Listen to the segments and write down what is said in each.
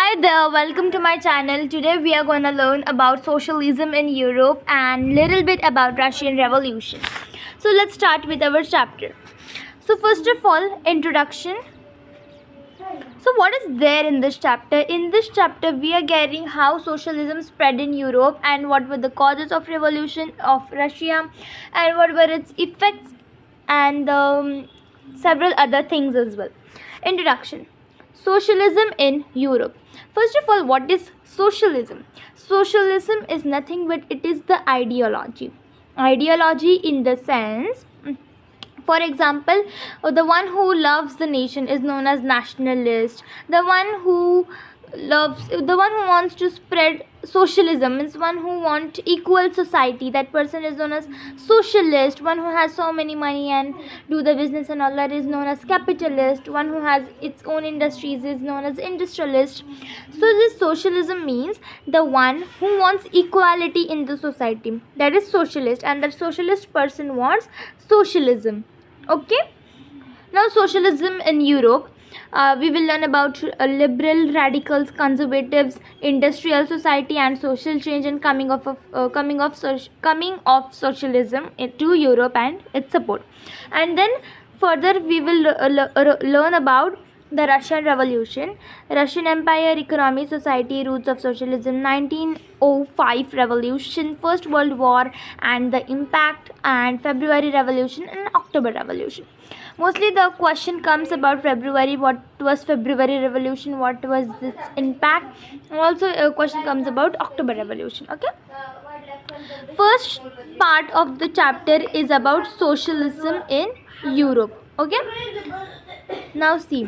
Hi there, welcome to my channel. Today we are going to learn about socialism in Europe and little bit about Russian Revolution. So let's start with our chapter. So first of all, introduction. So what is there in this chapter? In this chapter we are getting how socialism spread in Europe and what were the causes of revolution of Russia and what were its effects and several other things as well. Introduction. Socialism in Europe. First of all, what is socialism? Socialism is nothing but it is the ideology. Ideology in the sense, for example, the one who loves the nation is known as nationalist. The one who wants to spread socialism is one who want equal society. That person is known as socialist. One who has so many money and do the business and all that is known as capitalist. One who has its own industries is known as industrialist. So this socialism means the one who wants equality in the society, that is socialist, and that socialist person wants socialism. Okay, now socialism in Europe. We will learn about liberal, radicals, conservatives, industrial society, and social change and coming of socialism to Europe and its support. And then further we will learn about the Russian Revolution, Russian Empire, economy, society, roots of socialism, 1905 revolution, First World War and the impact, and February Revolution and October Revolution. Mostly the question comes about February, what was February Revolution, what was its impact. Also a question comes about October Revolution. Okay. First part of the chapter is about socialism in Europe. Okay. Now see,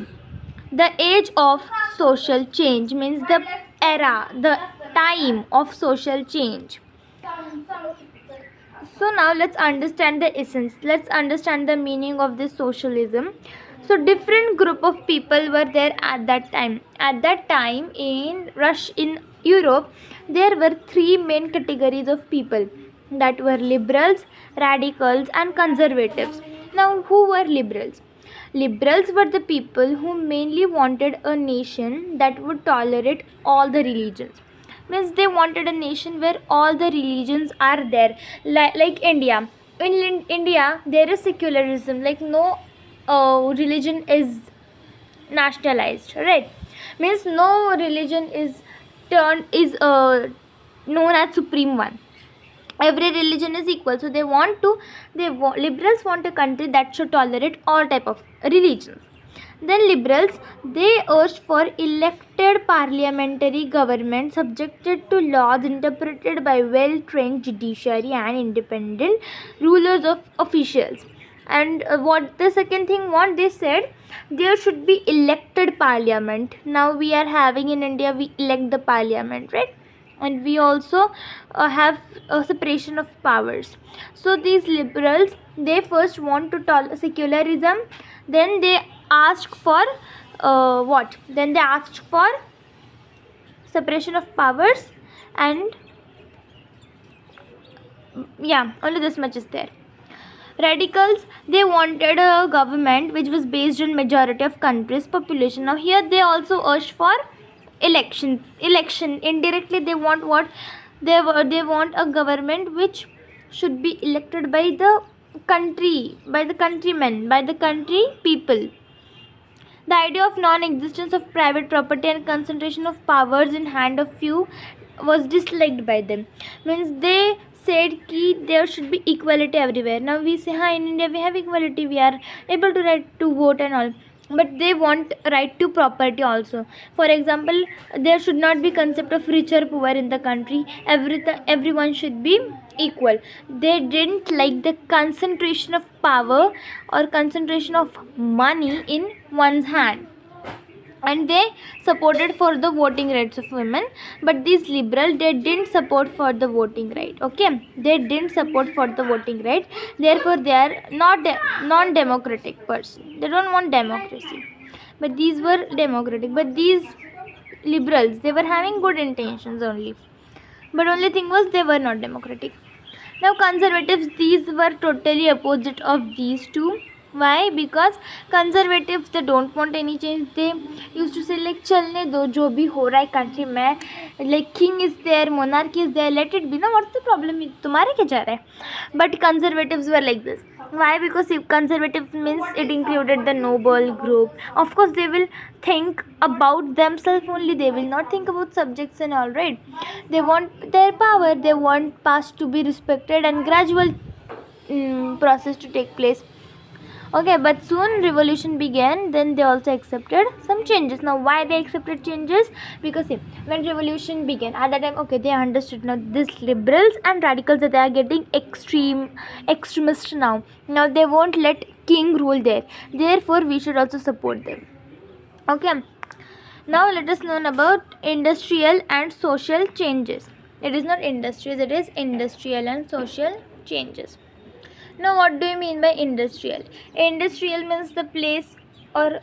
the age of social change means the era, the time of social change. So now let's understand the essence. Let's understand the meaning of this socialism. So different group of people were there at that time. At that time in Europe, there were three main categories of people, that were liberals, radicals and conservatives. Now who were liberals? Liberals were the people who mainly wanted a nation that would tolerate all the religions. Means they wanted a nation where all the religions are there, like India. In India there is secularism, like no religion is nationalized, right? Means no religion is known as supreme one. Every religion is equal, so liberals want a country that should tolerate all type of religions. Then liberals, they urged for elected parliamentary government subjected to laws interpreted by well-trained judiciary and independent rulers of officials. And what the second thing, what they said, there should be elected parliament. Now we are having in India, we elect the parliament, right? And we also have a separation of powers. So these liberals, they first want to secularism, then they asked for what? Then they asked for separation of powers, and yeah, only this much is there. Radicals, they wanted a government which was based on majority of country's population. Now here they also urged for election. Indirectly they want what? They want a government which should be elected by the country, by the countrymen, by the country people. The idea of non-existence of private property and concentration of powers in hand of few was disliked by them. Means they said that there should be equality everywhere. Now we say, hi, in India we have equality, we are able to right to vote and all, but they want right to property also. For example, there should not be concept of rich or poor in the country. Everyone should be equal. They didn't like the concentration of power or concentration of money in one's hand. And they supported for the voting rights of women, but these liberal, they didn't support for the voting right. Okay, they didn't support for the voting right, therefore they are not non-democratic person. They don't want democracy, but these were democratic. But these liberals, they were having good intentions only, but only thing was they were not democratic. Now conservatives, these were totally opposite of these two. Why? Because conservatives, they don't want any change. They used to say like chalne do jo bhi ho raha hai country mein, like king is there, monarchy is there, let it be. Now what's the problem? तुम्हारे क्या जा रहा है? But conservatives were like this. Why? Because if conservative means it included the noble group. Of course they will think about themselves only. They will not think about subjects and all, right? They want their power. They want past to be respected and gradual process to take place. Okay, but soon revolution began. Then they also accepted some changes. Now why they accepted changes? Because see, when revolution began, at that time, okay, they understood now these liberals and radicals that they are getting extremist now. Now they won't let king rule there. Therefore we should also support them. Okay, now let us learn about industrial and social changes. It is not industries, it is industrial and social changes. Now what do you mean by industrial? Industrial means the place, or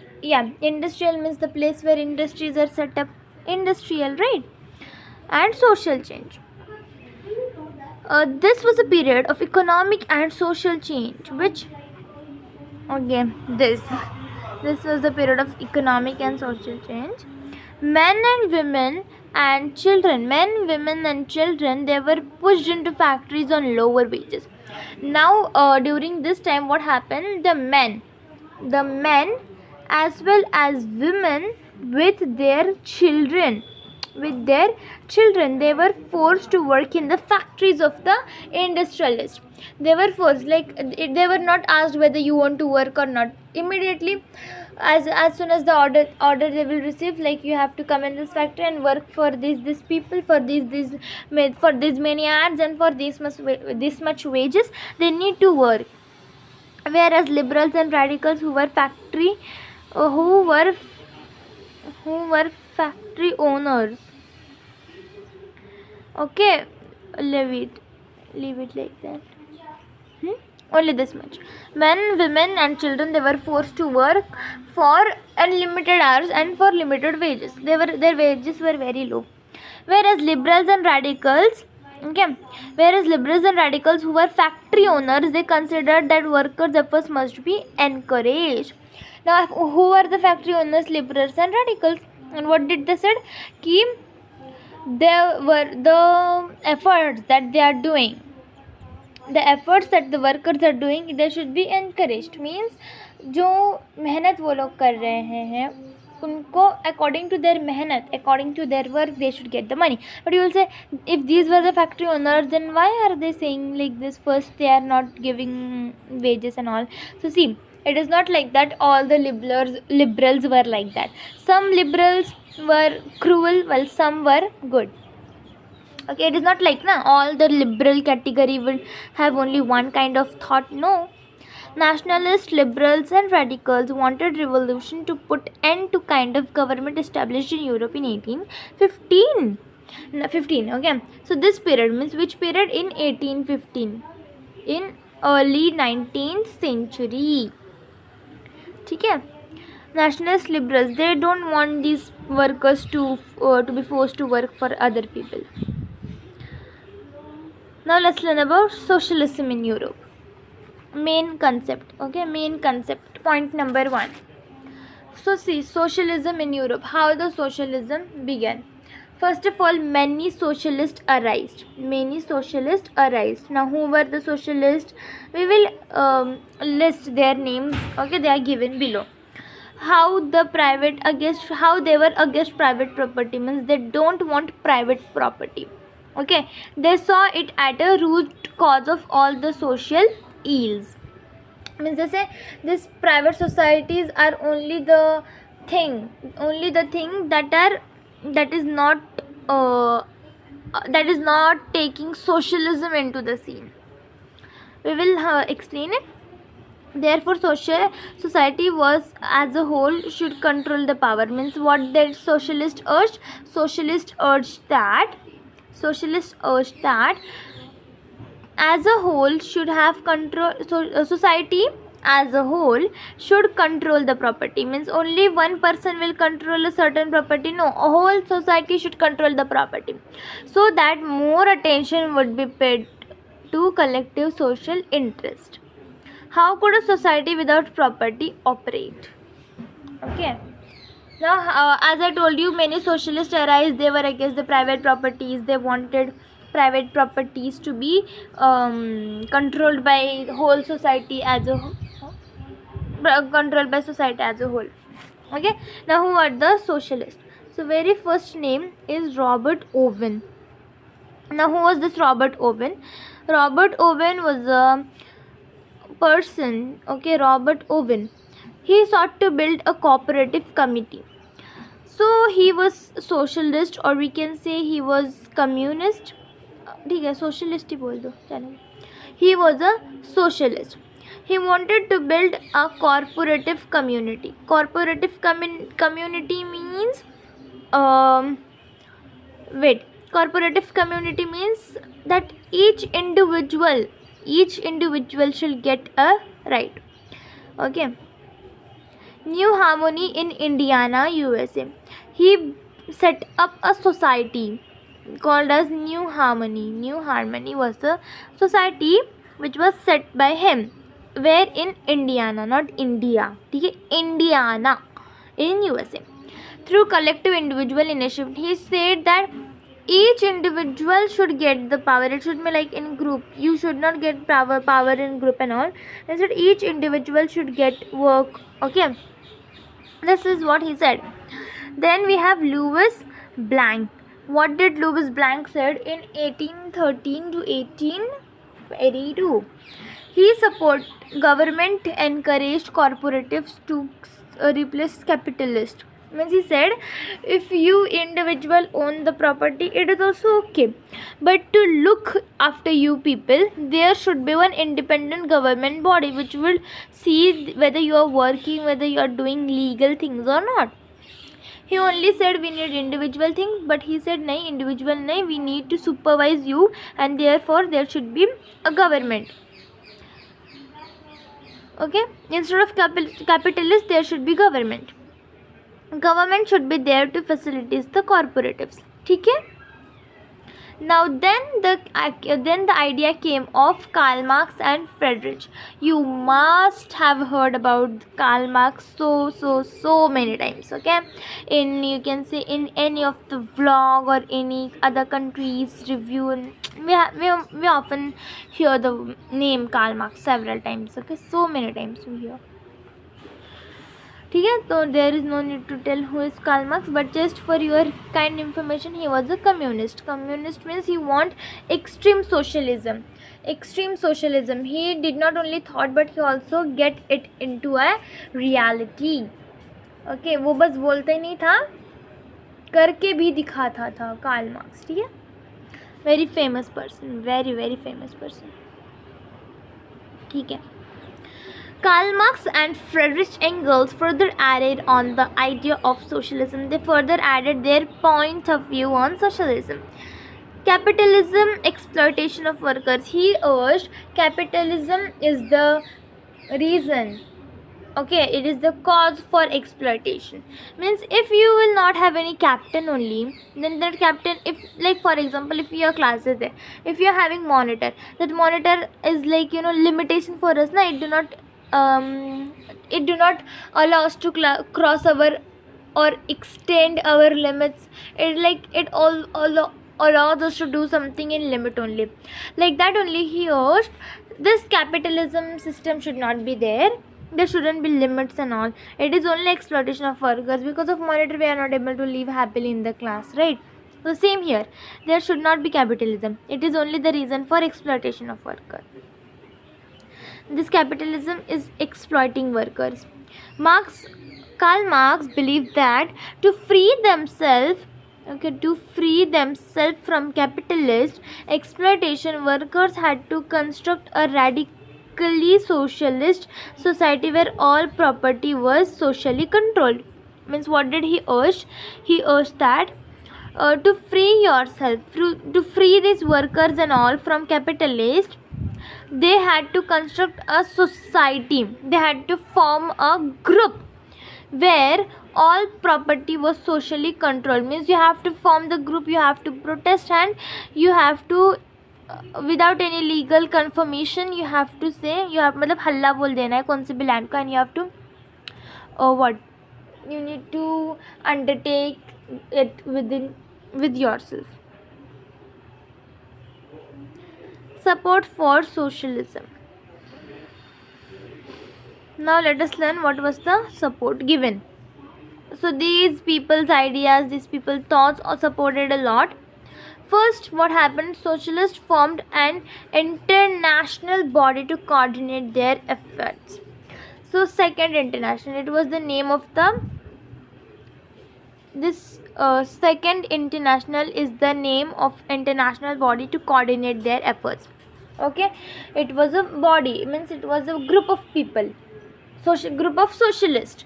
industrial means the place where industries are set up. Industrial, right? And social change. This was a period of economic and social change, which this was the period of economic and social change. Men, women and children, they were pushed into factories on lower wages. Now during this time, what happened? The men as well as women with their children, they were forced to work in the factories of the industrialists. They were forced, like they were not asked whether you want to work or not. Immediately, as soon as the order they will receive, like you have to come in this factory and work for these people, for these for these many ads and for this much wages, they need to work. Whereas liberals and radicals who were factory owners, okay, leave it like that. Only this much. Men, women and children, they were forced to work for unlimited hours and for limited wages. Their wages were very low. Whereas liberals and radicals who were factory owners, they considered that workers' efforts must be encouraged. Now who were the factory owners? Liberals and radicals. And what did they said? There were the efforts that they are doing, the efforts that the workers are doing, they should be encouraged. Means जो मेहनत वो लोग कर रहे हैं उनको according to their मेहनत, according to their work, they should get the money. But you will say, if these were the factory owners, then why are they saying like this? First they are not giving wages and all. So see, it is not like that all the liberals were like that. Some liberals were cruel while some were good. Okay, it is not like all the liberal category will have only one kind of thought. No, nationalist, liberals and radicals wanted revolution to put end to kind of government established in Europe in 1815. Okay, so this period means which period? In 1815, in early 19th century. Okay, nationalist liberals, they don't want these workers to be forced to work for other people. Now let's learn about socialism in Europe. Main concept. Point number 1. So see, socialism in Europe. How the socialism began? First of all, many socialists arised. Now who were the socialists? We will list their names. Okay, they are given below. How they were against private property, means they don't want private property. Okay, they saw it at a root cause of all the social ills. Means they say these private societies are only the thing that is not taking socialism into the scene. We will explain it. Therefore, society was as a whole should control the power. Means what the socialists urged? Socialists urged that as a whole should have control. So society as a whole should control the property. Means only one person will control a certain property. No, a whole society should control the property, so that more attention would be paid to collective social interest. How could a society without property operate? Okay. Now, as I told you, many socialists arise. They were against the private properties. They wanted private properties to be controlled by whole society as a controlled by society as a whole. Okay. Now, who are the socialists? So, very first name is Robert Owen. Now, who was this Robert Owen? Robert Owen was a person. Okay, Robert Owen. He sought to build a cooperative committee. So he was socialist, or we can say he was communist. ठीक है, socialist ही बोल दो चलो. He was a socialist. He wanted to build a cooperative community. Cooperative community means cooperative community means that each individual should get a right. Okay. New Harmony in Indiana, USA. He set up a society called as New Harmony. New Harmony was a society which was set by him. Where? In Indiana, not India. Okay? Indiana in USA. Through collective individual initiative, he said that each individual should get the power. It should be like in group. You should not get power in group and all. Instead, each individual should get work. Okay. This is what he said. Then we have Louis Blanc. What did Louis Blanc said in 1813 to 1882? He support government encouraged cooperatives to replace capitalists. Means he said, if you individual own the property, it is also okay, but to look after you people, there should be one independent government body which will see whether you are working, whether you are doing legal things or not. He only said we need individual things, but he said nahi, individual nahi, we need to supervise you, and therefore there should be a government. Okay, instead of capitalist, there should be government. Government should be there to facilitate the cooperatives. ठीक है? Now then the idea came of Karl Marx and Friedrich. You must have heard about Karl Marx so many times. Okay, you can say in any of the vlog or any other country's review, we often hear the name Karl Marx several times. Okay, so many times we hear. ठीक है, तो there is no need to tell who is Karl Marx, but just for your kind information, he was a communist. Communist means he want extreme socialism. Extreme socialism. He did not only thought, but he also get it into a reality. Okay, वो बस बोलते ही नहीं था, करके भी दिखाता था Karl Marx. ठीक है, very famous person, very famous person. ठीक है. Karl Marx and Friedrich Engels further added on the idea of socialism. They further added their point of view on socialism. Capitalism, exploitation of workers. He urged capitalism is the reason. Okay, it is the cause for exploitation. Means if you will not have any captain only, then that captain, if like for example, if your class is there, if you are having monitor, that monitor is like limitation for us. Na, it do not allow us to cross our or extend our limits. It all allows us to do something in limit only. Like that only he urged this capitalism system should not be there. There shouldn't be limits and all. It is only exploitation of workers. Because of monitor, we are not able to live happily in the class, right? So same here. There should not be capitalism. It is only the reason for exploitation of workers. This capitalism is exploiting workers. Karl Marx believed that to free themselves from capitalist exploitation, workers had to construct a radically socialist society where all property was socially controlled. Means what did he urge? He urged that to free yourself, to free these workers and all from capitalists, they had to construct a society. They had to form a group where all property was socially controlled. Means you have to form the group, you have to protest, and you have to without any legal confirmation, you have to say, you have मतलब हल्ला बोल देना है कौन से भी land का, and you have to what you need to undertake it with yourself. Support for socialism. Now let us learn what was the support given. So these people's ideas, these people's thoughts are supported a lot. First, what happened? Socialists formed an international body to coordinate their efforts. So second international, it was the name of the this second international is the name of international body to coordinate their efforts. Okay, it was a body, means it was a group of people, social group of socialists,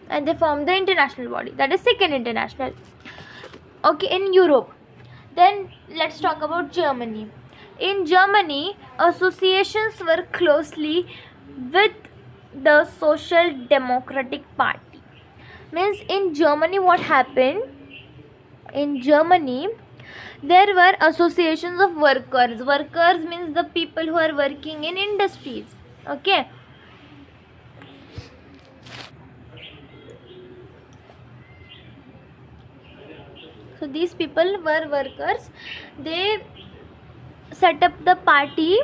and they formed the international body, that is second international. Okay, in Europe, then let's talk about Germany. In Germany, associations were closely with the Social Democratic Party. Means in Germany, what happened? In Germany, there were associations of workers. Workers means the people who are working in industries. Okay. So these people were workers. They set up the party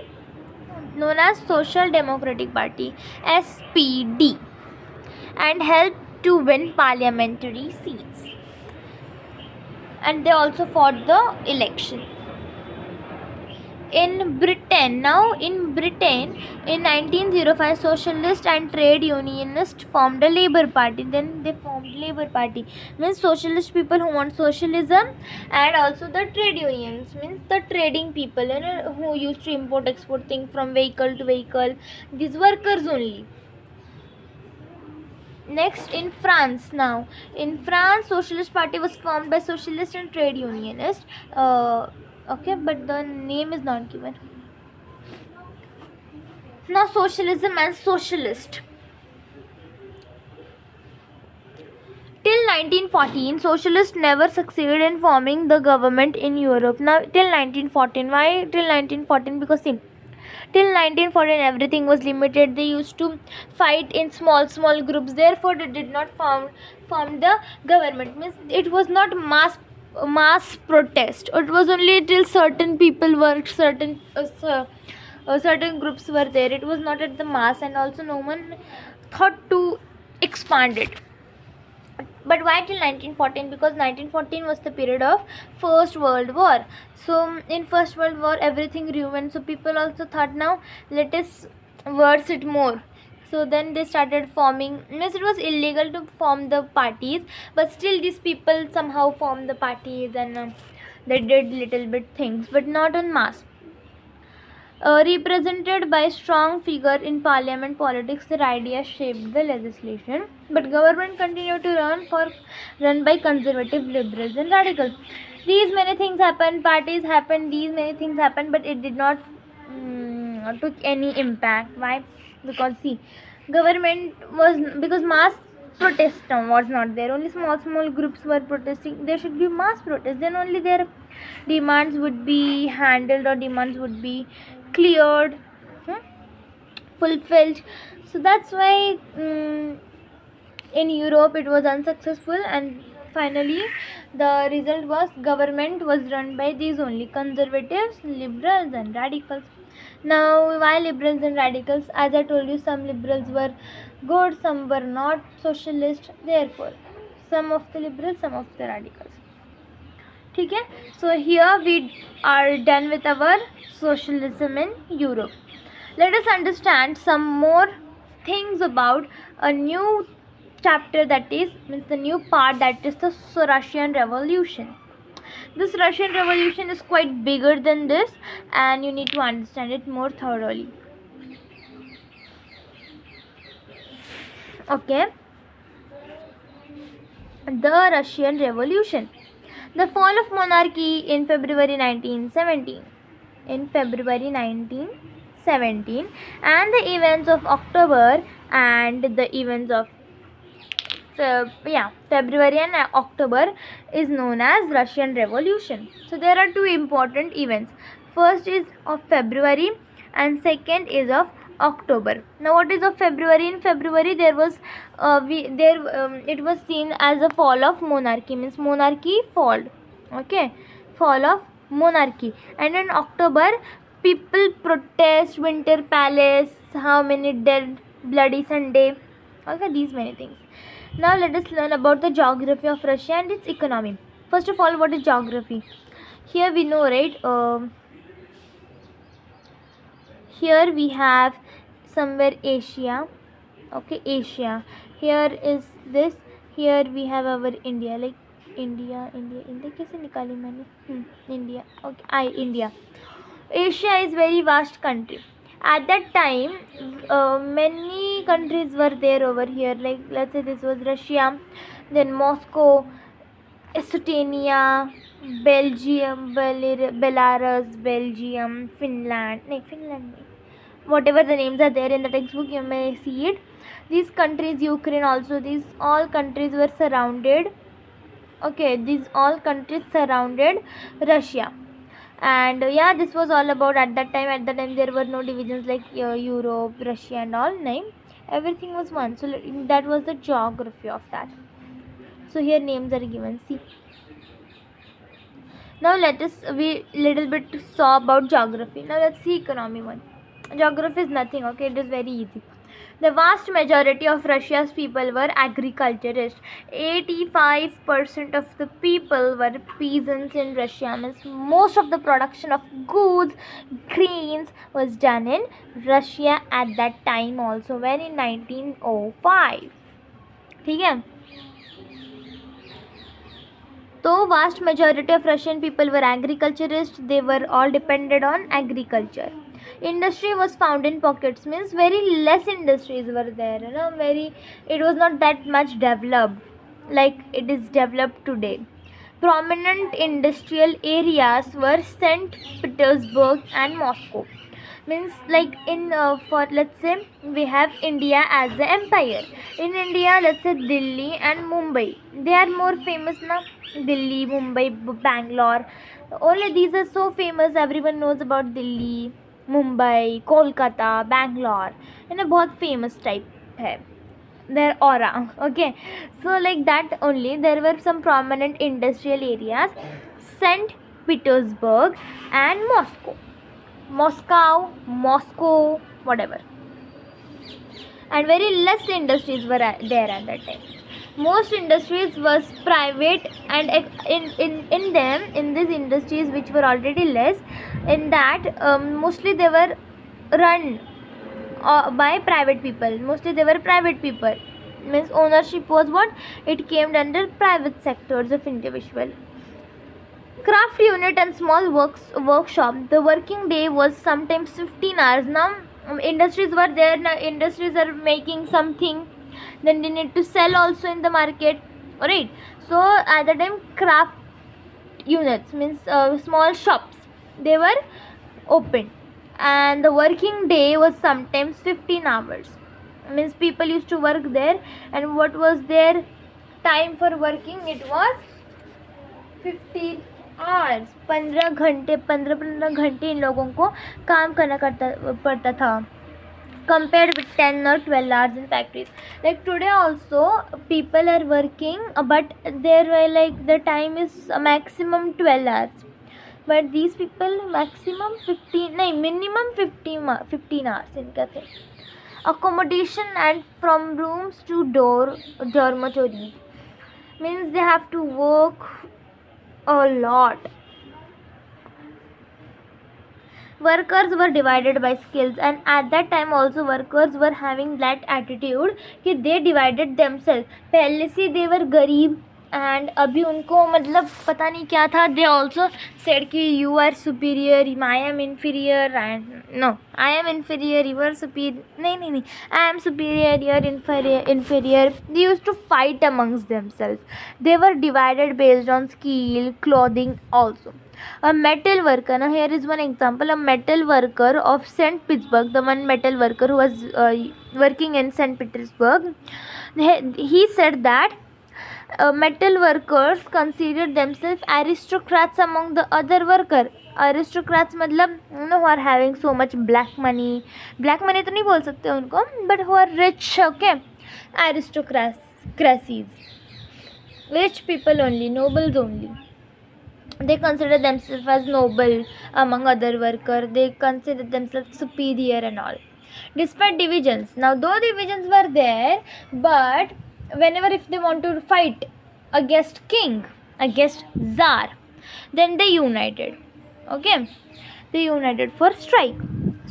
known as Social Democratic Party, SPD, and helped to win parliamentary seats. And they also fought the election. In Britain, in 1905, socialist and trade unionists formed a Labour Party. Then they formed Labour Party, means socialist people who want socialism, and also the trade unions, means the trading people, who used to import export things from vehicle to vehicle. These workers only. Next, in France. Now in France, Socialist Party was formed by socialist and trade unionists. Okay, but the name is not given. Now socialism and socialist. Till 1914, socialists never succeeded in forming the government in Europe. Now till 1914, why till 1914? Because see, till 1914 everything was limited. They used to fight in small groups, therefore they did not form the government. Means it was not mass protest. It was only till certain people were certain groups were there. It was not at the mass, and also no one thought to expand it. But why till 1914? Because 1914 was the period of First World War. So in First World War everything ruined, so people also thought, now let us worse it more. So then they started forming, means it was illegal to form the parties, but still these people somehow formed the parties, and they did little bit things, but not en masse. Represented by strong figure in parliament politics, their ideas shaped the legislation, but government continued to run by conservative liberals and radicals. These many things happened, parties happened, these many things happened, but it did not took any impact. Why? Because see, government was, because mass protest was not there, only small groups were protesting. There should be mass protest, then only their demands would be handled, or demands would be cleared, fulfilled. So that's why in Europe it was unsuccessful, and finally the result was government was run by these only conservatives, liberals and radicals. Now why liberals and radicals? As I told you, some liberals were good, some were not socialist, therefore some of the liberals, some of the radicals. ठीक है? So here we are done with our socialism in Europe. Let us understand some more things about a new chapter, that is, means the new part, that is the Russian Revolution. This Russian Revolution is quite bigger than this, and you need to understand it more thoroughly. Okay, the Russian Revolution. The fall of monarchy in February 1917. In February 1917, and the events of October and the events of February and October is known as Russian Revolution. So there are two important events. First is of February and second is of October. Now what is of February? In February there was it was seen as a fall of monarchy, means monarchy fall. Okay, fall of monarchy. And in October people protest Winter Palace, how many dead, Bloody Sunday, okay, these many things. Now let us learn about the geography of Russia and its economy. First of all, what is geography? Here we know, right? Here we have somewhere Asia. Okay, Asia. Here is this. Here we have our India, like India कैसे निकाली मैंने? India. Okay, India. Asia is very vast country. At that time, many countries were there over here. Like let's say this was Russia, then Moscow, Estonia, Belgium, Belarus, Belgium, Finland, whatever the names are there in the textbook, you may see it. These countries, Ukraine also, these all countries were surrounded. Okay, these all countries surrounded Russia. And yeah, this was all about at that time. At that time, there were no divisions like Europe, Russia, and all. No, everything was one. So that was the geography of that. So here names are given. See. Now let us we little bit saw about geography. Now let's see economy one. Geography is nothing. Okay, it is very easy. The vast majority of Russia's people were agriculturists. 85% of the people were peasants in Russia. Means most of the production of goods, grains was done in Russia at that time also, when in 1905. ठीक है? So vast majority of Russian people were agriculturists. They were all depended on agriculture. Industry was found in pockets, means very less industries were there, it was not that much developed like it is developed today. Prominent industrial areas were St. Petersburg and Moscow. Means like in for let's say we have India as an empire. In India, let's say Delhi and Mumbai, they are more famous now. Delhi, Mumbai, Bangalore, all of these are so famous. Everyone knows about Delhi, Mumbai, Kolkata, Bangalore, a बहुत famous type है their aura. Okay, so like that only there were some prominent industrial areas, St. Petersburg and Moscow, whatever, and very less industries were there at that time. Most industries was private, and in these industries which were already less, in that mostly they were run by private people. Mostly they were private people, means ownership was what it came under private sectors of individual. Craft unit and small workshop, the working day was sometimes 15 hours. Now industries were there. Now industries are making something, then they need to sell also in the market. Alright, so at the time craft units, means small shops, they were open, and the working day was sometimes 15 hours. Means people used to work there, and what was their time for working? It was 15 hours. 15 घंटे इन लोगों को काम करना पड़ता था, compared with 10 or 12 hours in factories. Like today also people are working, but there were like the time is maximum 12 hours, but these people maximum 15, no, minimum 15 hours इनका थे. Accommodation and from rooms to dormitories, means they have to work a lot. Workers were divided by skills, and at that time also workers were having that attitude कि they divided themselves. पहले से they were गरीब, and अभी उनको मतलब पता नहीं क्या था. They also said कि you are superior, I am inferior, and no, I am inferior, you are superior. नहीं, I am superior, you are inferior. They used to fight amongst themselves. They were divided based on skill, clothing also. A metal worker, now here is one example. A metal worker of St. Petersburg, the one metal worker who was working in St. Petersburg, he said that metal workers considered themselves aristocrats among the other workers. Aristocrats मतलब who are having so much black money तो नहीं बोल सकते उनको, but who are rich, okay, aristocracies, rich people only, nobles only. They consider themselves as noble among other workers. They consider themselves superior and all. Despite divisions, now though divisions were there, but whenever if they want to fight against king, against czar, then they united. Okay, they united for strike.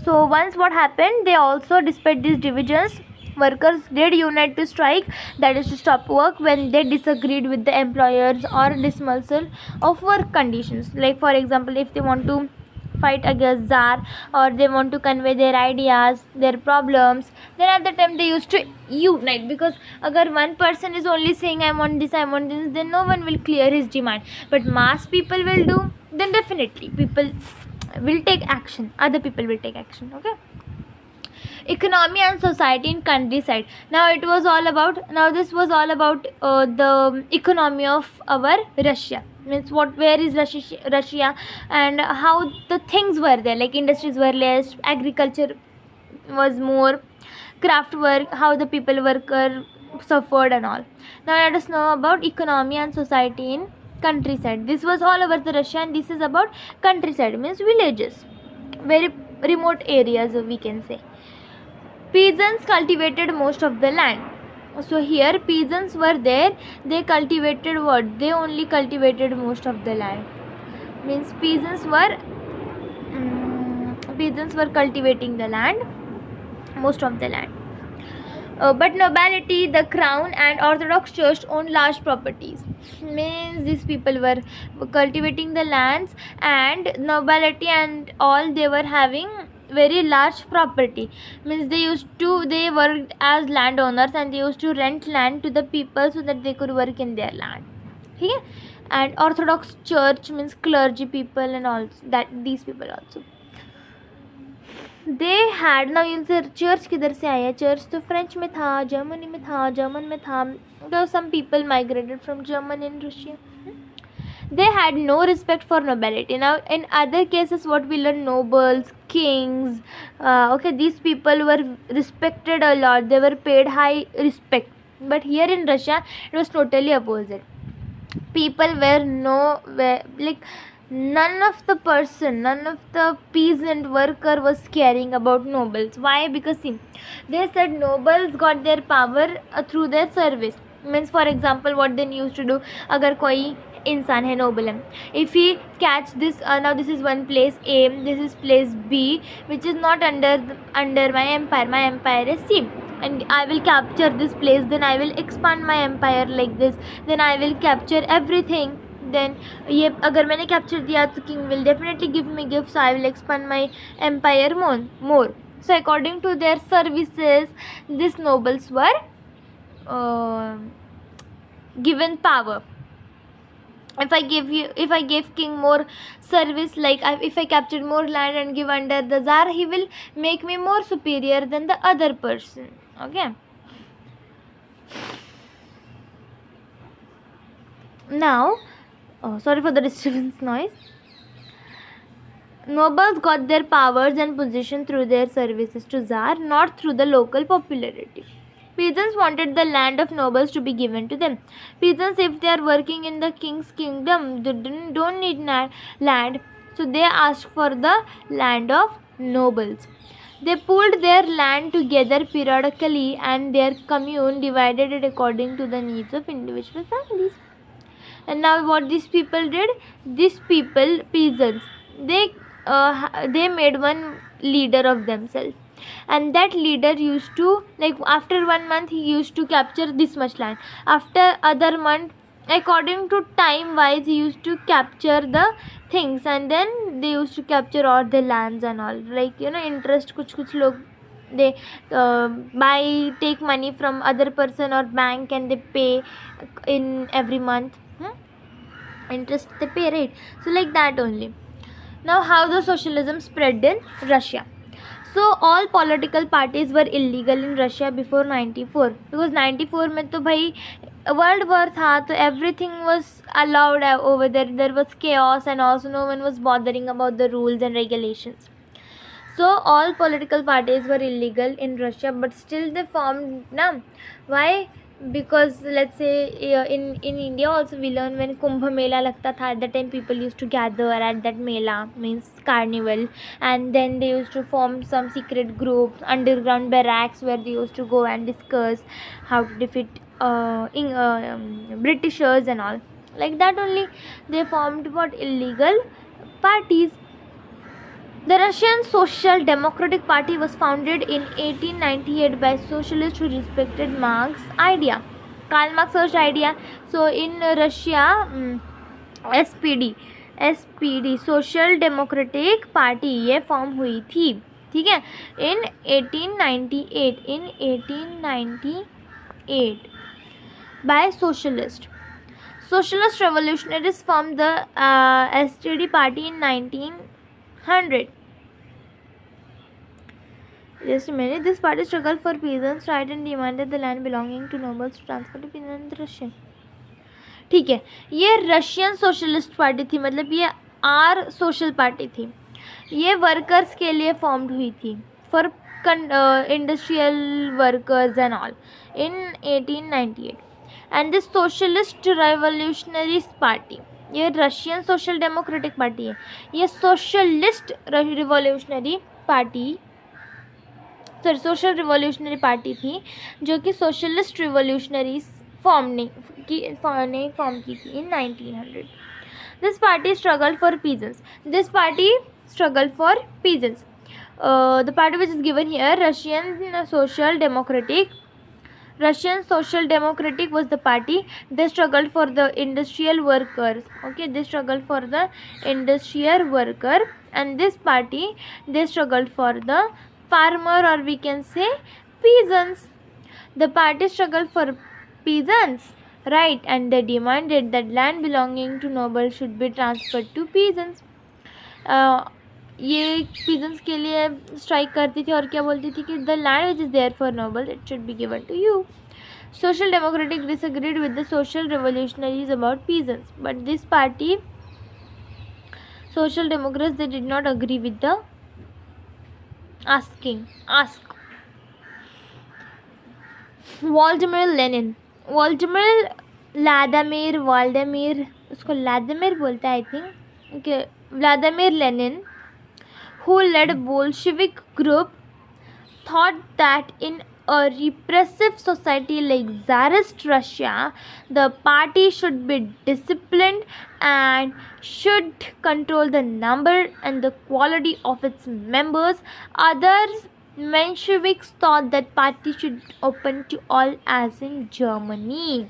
So once what happened, they also, despite these divisions, workers did unite to strike, that is to stop work when they disagreed with the employers or dismissal of work conditions. Like for example, if they want to fight against czar or they want to convey their ideas, their problems, then at the time they used to unite, because agar one person is only saying I want this, then no one will clear his demand, but mass people will do, then definitely people will take action, other people will take action. Okay, economy and society in countryside. Now this was all about the economy of our Russia, means where is Russia and how the things were there, like industries were less, agriculture was more, craft work, how the people worker suffered and all. Now let us know about economy and society in countryside. This was all over the Russia, and this is about countryside, means villages, very remote areas we can say. Peasants cultivated most of the land. So here peasants were there, they cultivated what? They only cultivated most of the land. Means peasants were cultivating the land, most of the land. But nobility, the crown and Orthodox Church owned large properties. Means these people were cultivating the lands, and nobility and all, they were having very large property. Means they worked as landowners and they used to rent land to the people so that they could work in their land. Okay? And Orthodox Church means clergy people and all that, these people also. They had, ना इनसे church किधर से आया? Church तो French में था, Germany में था, जर्मन में था. तो some people migrated from German in Russia. They had no respect for nobility. Now in other cases what we learn, nobles, kings, okay, these people were respected a lot, they were paid high respect. But here in Russia it was totally opposite. People were like none of the peasant worker was caring about nobles. Why? Because see, they said nobles got their power through their service. Means for example what they used to do, agar koi इंसान है, Nobel है, if he catch this, now this is one place A, this is place B which is not under my empire is C, and I will capture this place, then I will expand my empire like this, then I will capture everything. Then ये अगर मैंने capture दिया तो king will definitely give me gifts, I will expand my empire more. So according to their services, these nobles were given power. If I gave king more service, like if I captured more land and give under the czar, he will make me more superior than the other person. Okay, now sorry for the disturbance noise. Nobles got their powers and position through their services to czar, not through the local popularity. Peasants wanted the land of nobles to be given to them. Peasants, if they are working in the king's kingdom, they don't need land, so they asked for the land of nobles. They pooled their land together periodically, and their commune divided it according to the needs of individual families. And now what these people did? These people, peasants, they made one leader of themselves, and that leader used to, like after 1 month he used to capture this much land, after other month according to time wise he used to capture the things, and then they used to capture all the lands and all, like interest kuch log they take money from other person or bank and they pay in every month. Interest they pay, right? So like that only. Now how the socialism spread in Russia. So all political parties were illegal in Russia before 94, because 94 में तो भाई world war था तो everything was allowed over there was chaos and also no one was bothering about the rules and regulations. So all political parties were illegal in Russia, but still they formed. Na, why? Because let's say in India also we learn when Kumbh Mela lagta tha, at that time people used to gather at that Mela, means carnival, and then they used to form some secret groups, underground barracks where they used to go and discuss how to defeat Britishers and all. Like that only they formed what illegal parties. The Russian Social Democratic Party was founded in 1898 by socialists who respected Marx's idea. Karl Marx first idea. So in Russia, SPD social democratic party ये form हुई थी. ठीक है, इन 1898 by socialist revolutionaries formed the SPD party in 1900. Just a minute. This party struggled for peasants' right and demanded the land belonging to nobles to transfer to peasant Russian. ठीक है, ये Russian socialist party थी, मतलब ये are social party थी. ये workers के लिए फॉर्म्ड हुई थी, for industrial workers and all, in 1898. And this socialist revolutionary party, ये रशियन सोशल डेमोक्रेटिक पार्टी है, ये socialist revolutionary party social revolutionary party थी जो कि सोशलिस्ट रिवॉल्यूशनरीज फॉर्म की थी इन 1900. This party struggle for peasants. The party which is given here, Russian Social Democratic was the party. They struggled for the industrial workers. Okay, they struggled for the industrial worker, and this party, they struggled for the farmer, or we can say peasants. The party struggled for peasants, right, and they demanded that land belonging to nobles should be transferred to peasants. ये peasants के लिए strike करती थी और क्या बोलती थी कि the land which is there for nobles, it should be given to you. Social Democratic disagreed with the social revolutionaries about peasants, but this party, Social Democrats, they did not agree with the ask Vladimir Lenin, उसको Vladimir बोलता है, I think. Okay, Vladimir Lenin, who led a Bolshevik group, thought that in a repressive society like Tsarist Russia, the party should be disciplined and should control the number and the quality of its members. Others, Mensheviks, thought that party should open to all, as in Germany.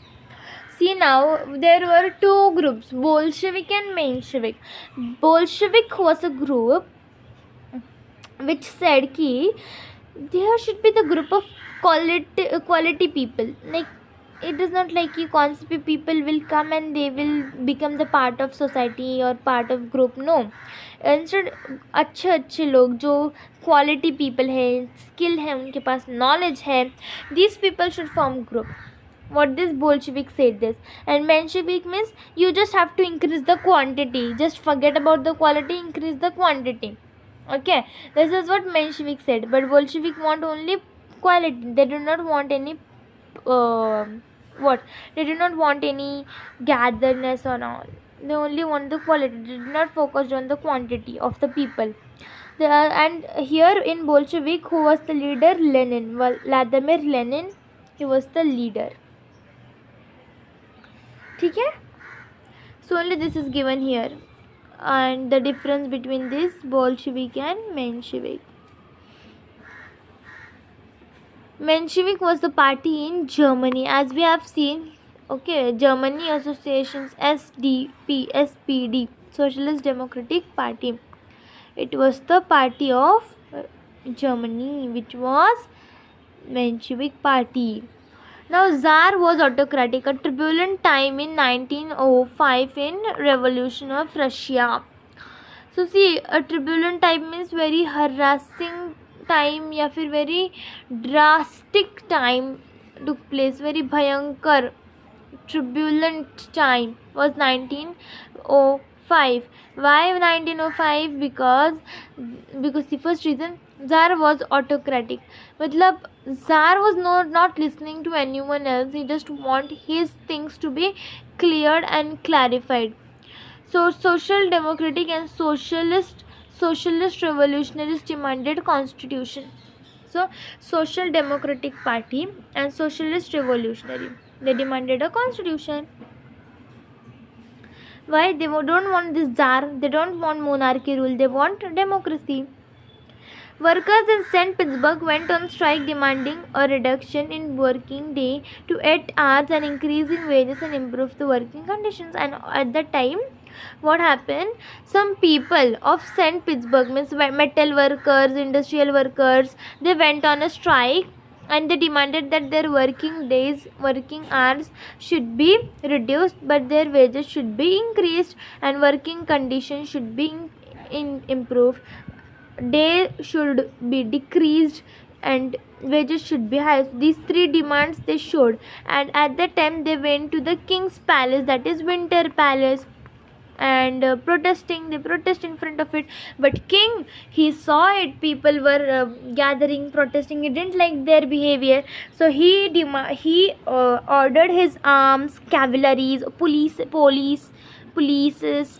See, now there were two groups, Bolshevik and Menshevik. Bolshevik was a group which said ki there should be the group of quality people. Like, it is not like कि कौन से people will come and they will become the part of society or part of group. No, instead अच्छे लोग जो quality people है, skill है उनके पास, knowledge है, these people should form group. What this Bolshevik said this. And Menshevik means you just have to increase the quantity, just forget about the quality, increase the quantity. Okay, this is what Menshevik said, but Bolshevik want only quality. They do not want any they do not want any gatherness or all. They only want the quality. They do not focus on the quantity of the people. And here in Bolshevik, who was the leader? Lenin. Well, Vladimir Lenin, he was the leader. ठीक है? So only this is given here, and the difference between this Bolshevik and Menshevik. Menshevik was the party in Germany, as we have seen. Okay, Germany associations, SPD, Socialist Democratic Party. It was the party of Germany, which was Menshevik party. Now, Tsar was autocratic, a turbulent time in 1905 in revolution of Russia. So see, a turbulent time means very harassing time या फिर very drastic time took place, very भयंकर turbulent time was 1905. Why 1905? Because the first reason, Tsar was autocratic. मतलब Tsar was not listening to anyone else. He just want his things to be cleared and clarified. So social democratic and socialist revolutionaries demanded constitution. So social democratic party and socialist revolutionary, they demanded a constitution. Why? They don't want this czar, they don't want monarchy rule, they want democracy. Workers in St. Petersburg went on strike demanding a reduction in working day to 8 hours and increase in wages and improve the working conditions. And at that time, what happened? Some people of St. Petersburg, means metal workers, industrial workers, they went on a strike and they demanded that their working hours should be reduced, but their wages should be increased and working conditions should be improved. Day should be decreased and wages should be high. So these three demands they showed, and at that time they went to the king's palace, that is Winter Palace, and they protest in front of it. But king, he saw it, people were gathering, protesting, he didn't like their behavior, so he ordered his arms, cavalries, polices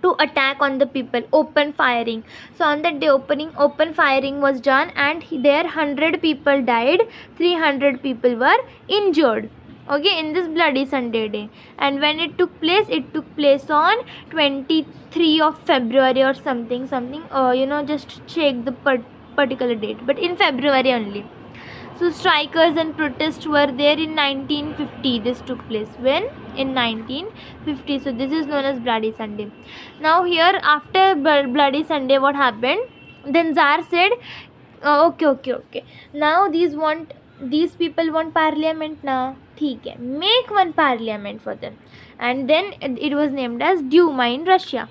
to attack on the people, open firing. So on that day, open firing was done, and there 100 people died, 300 people were injured, okay, in this bloody Sunday day. And when it took place on 23 of February or something, just check the particular date, but in February only. So strikers and protests were there in 1950. This took place when? In 1950. So this is known as Bloody Sunday. Now here, after Bloody Sunday, what happened? Then Tsar said, okay. Now these people want parliament now. ठीक है, make one parliament for them. And then it was named as Duma in Russia.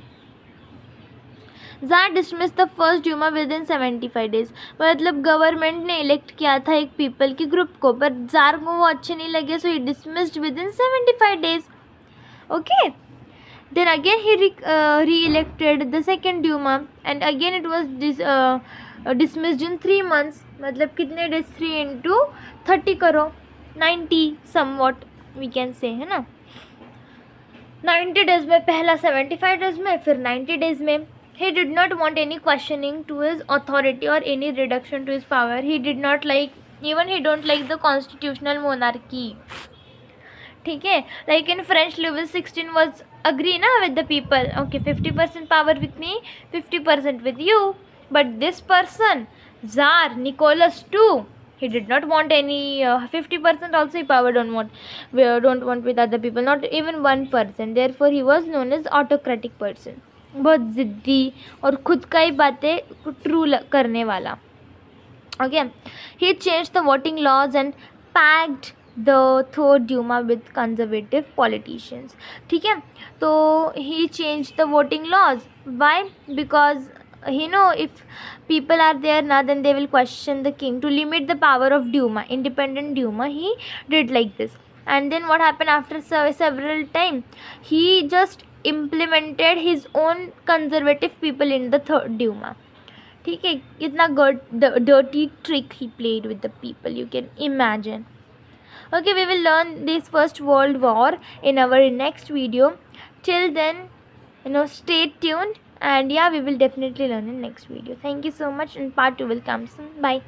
Tsar dismissed the first Duma within 75 days. मतलब government ने elect किया था एक people के group को, पर जार को वो अच्छे नहीं लगे, so he dismissed within 75 days. Okay. Then again he re-elected the second Duma, and again it was dismissed in 3 months. मतलब कितने days? 3 into 30 करो, 90 somewhat we can say, है ना. 90 days में पहला, 75 days में, फिर 90 days में. He did not want any questioning to his authority or any reduction to his power. He don't like the constitutional monarchy. ठीक है, like in French, Louis XVI was agree na with the people. Okay, 50% power with me, 50% with you. But this person, Tsar Nicholas II, he did not want any 50% also. He power don't want with other people, not even 1%. Therefore, he was known as autocratic person. बहुत ज़िद्दी और खुद का ही बातें true करने वाला. Okay, he change the voting laws and packed the third Duma with conservative politicians. ठीक है, तो he change the voting laws. Why? Because if people are there now, then they will question the king. To limit the power of Duma, independent Duma, he did like this. And then what happened after several time? He just implemented his own conservative people in the third Duma. ठीक है, कितना dirty trick he played with the people, you can imagine. Okay, we will learn this First World War in our next video. Till then, stay tuned, and yeah, we will definitely learn in next video. Thank you so much, and part 2 will come soon. Bye.